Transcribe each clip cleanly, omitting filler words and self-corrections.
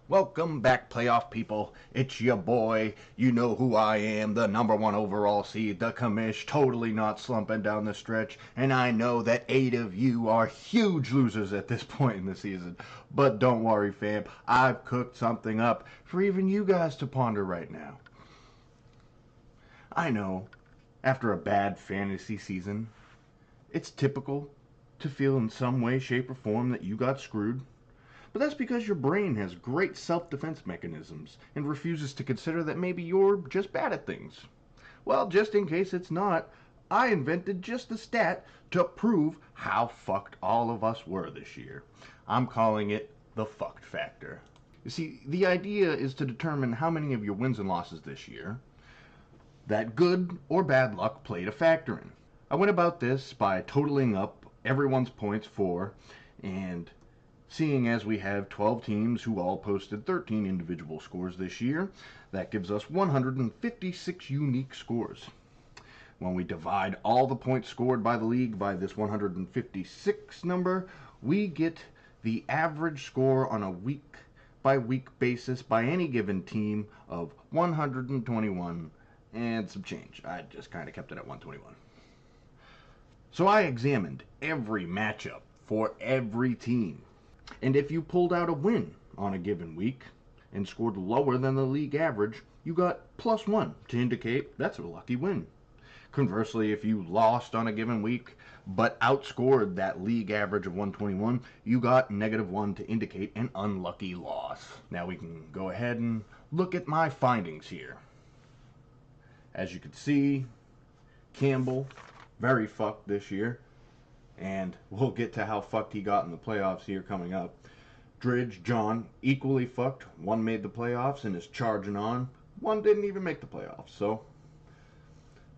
Welcome back, playoff people. It's your boy. You know who I am, the #1 overall seed, the commish, totally not slumping down the stretch. And I know that 8 of you are huge losers at this point in the season. But don't worry, fam. I've cooked something up for even you guys to ponder right now. I know, after a bad fantasy season, it's typical to feel in some way, shape, or form that you got screwed. But that's because your brain has great self-defense mechanisms and refuses to consider that maybe you're just bad at things. Well, just in case it's not, I invented just a stat to prove how fucked all of us were this year. I'm calling it the fucked factor. You see, the idea is to determine how many of your wins and losses this year that good or bad luck played a factor in. I went about this by totaling up everyone's points for, and seeing as we have 12 teams who all posted 13 individual scores this year, that gives us 156 unique scores. When we divide all the points scored by the league by this 156 number, we get the average score on a week-by-week basis by any given team of 121 and some change. I just kind of kept it at 121. So I examined every matchup for every team. And if you pulled out a win on a given week and scored lower than the league average, you got +1 to indicate that's a lucky win. Conversely, if you lost on a given week but outscored that league average of 121, you got -1 to indicate an unlucky loss. Now we can go ahead and look at my findings here. As you can see, Campbell, very fucked this year. And we'll get to how fucked he got in the playoffs here coming up. Dridge, John, equally fucked. One made the playoffs and is charging on. One didn't even make the playoffs. So,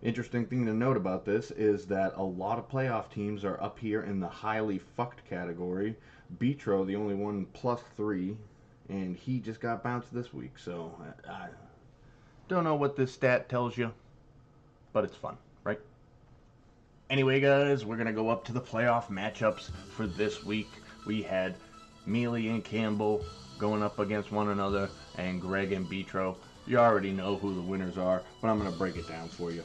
interesting thing to note about this is that a lot of playoff teams are up here in the highly fucked category. Betro, the only one +3, and he just got bounced this week. So, I don't know what this stat tells you, but it's fun, right? Anyway, guys, we're going to go up to the playoff matchups for this week. We had Mealy and Campbell going up against one another, and Greg and Betro. You already know who the winners are, but I'm going to break it down for you.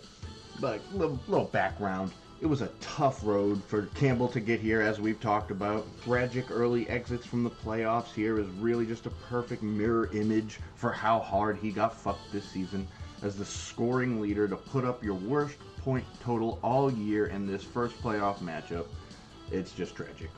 But little background. It was a tough road for Campbell to get here, as we've talked about. Tragic early exits from the playoffs here is really just a perfect mirror image for how hard he got fucked this season. As the scoring leader, to put up your worst point total all year in this first playoff matchup, it's just tragic.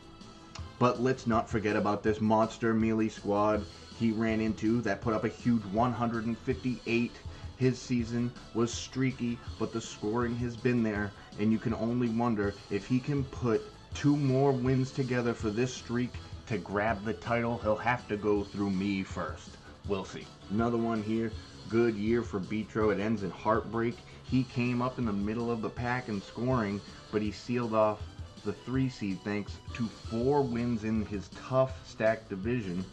But let's not forget about this monster Mealy squad he ran into that put up a huge 158. His season was streaky, but the scoring has been there, and you can only wonder if he can put 2 more wins together for this streak to grab the title. He'll have to go through me first. We'll see. Another one here. Good year for Betro. It ends in heartbreak. He came up in the middle of the pack in scoring, but he sealed off the 3 seed thanks to 4 wins in his tough stacked division.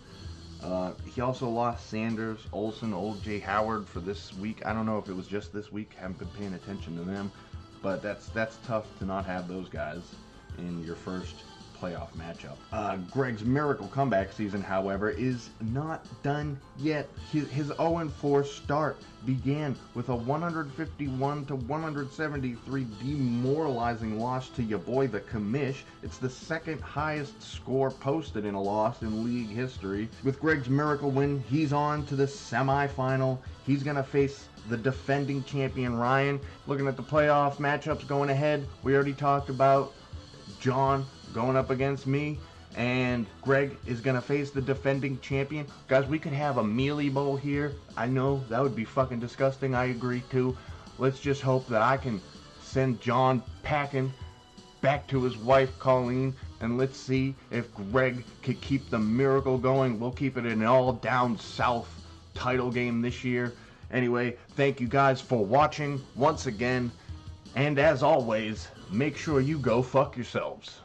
He also lost Sanders, Olsen, Old J. Howard for this week. I don't know if it was just this week. Haven't been paying attention to them, but that's tough to not have those guys in your first playoff matchup. Greg's miracle comeback season, however, is not done yet. His 0-4 start began with a 151-173 demoralizing loss to your boy the commish. It's the second highest score posted in a loss in league history. With Greg's miracle win, he's on to the semifinal. He's gonna face the defending champion Ryan. Looking at the playoff matchups going ahead, we already talked about John going up against me, and Greg is going to face the defending champion. Guys, we could have a Mealy Bowl here. I know, that would be fucking disgusting. I agree, too. Let's just hope that I can send John packing back to his wife, Colleen, and let's see if Greg could keep the miracle going. We'll keep it an all-down south title game this year. Anyway, thank you guys for watching once again, and as always, make sure you go fuck yourselves.